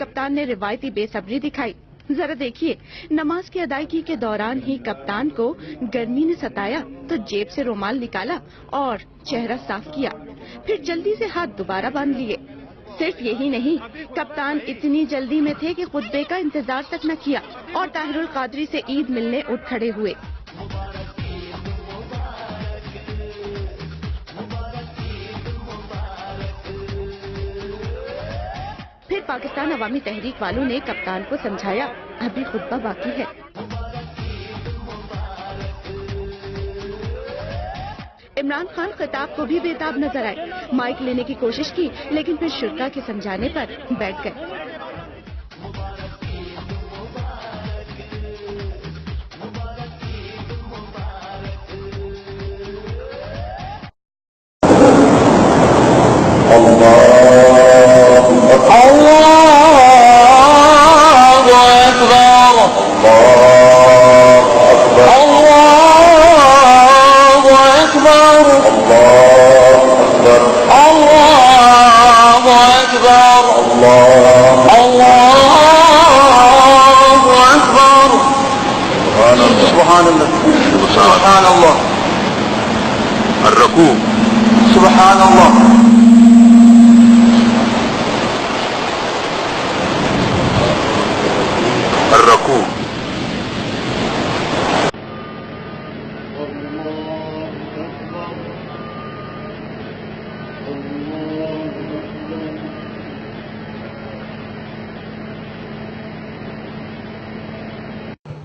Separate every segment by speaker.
Speaker 1: کپتان نے روایتی بے صبری دکھائی۔ ذرا دیکھیے، نماز کی ادائیگی کے دوران ہی کپتان کو گرمی نے ستایا تو جیب سے رومال نکالا اور چہرہ صاف کیا، پھر جلدی سے ہاتھ دوبارہ باندھ لیے۔ صرف یہی نہیں، کپتان اتنی جلدی میں تھے کہ خطبے کا انتظار تک نہ کیا اور طاہر القادری سے عید ملنے اٹھ کھڑے ہوئے۔ پھر پاکستان عوامی تحریک والوں نے کپتان کو سمجھایا، ابھی خطبہ باقی ہے۔ عمران خان خطاب کو بھی بےتاب نظر آئے، مائک لینے کی کوشش کی لیکن پھر شرکا کے سمجھانے پر بیٹھ گئے۔
Speaker 2: سبحان اللہ الرکوع سبحان اللہ الرکوع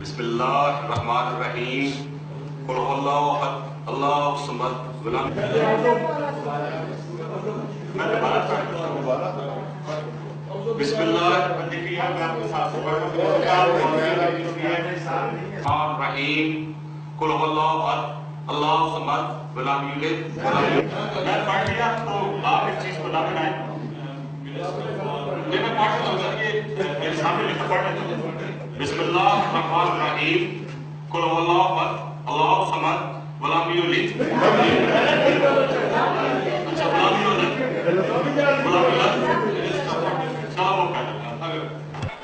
Speaker 3: بسم اللہ الرحمن الرحیم قل هو اللہ احد اللہ الصمد لم بسم اللہ الرحمن الرحیم قل هو اللہ احد اللہ الصمد ولم یلد میں پڑھ لیا تو آپ اس چیز کو نہ بنائیں، میں پڑھ رہا ہوں میرے سامنے لکھا پڑھ رہا ہوں۔ بسم اللہ الرحمن الرحیم قل هو اللہ احد اللہ الصمد ولم یلد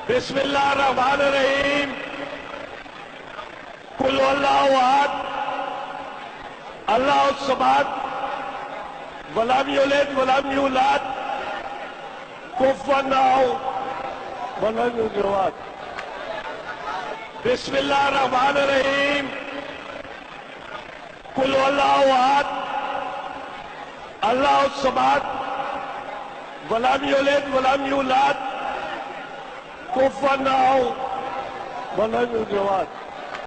Speaker 4: بسم اللہ الرحمن الرحیم قل هو اللہ احد اللہ الصمد ولم یلد ولم یولد کفوا احد ولم یولد۔ بسم اللہ الرحمن الرحیم قل هو اللہ احد اللہ الصمد ولم یلد ولم یولد کفوا احد ولم یولد۔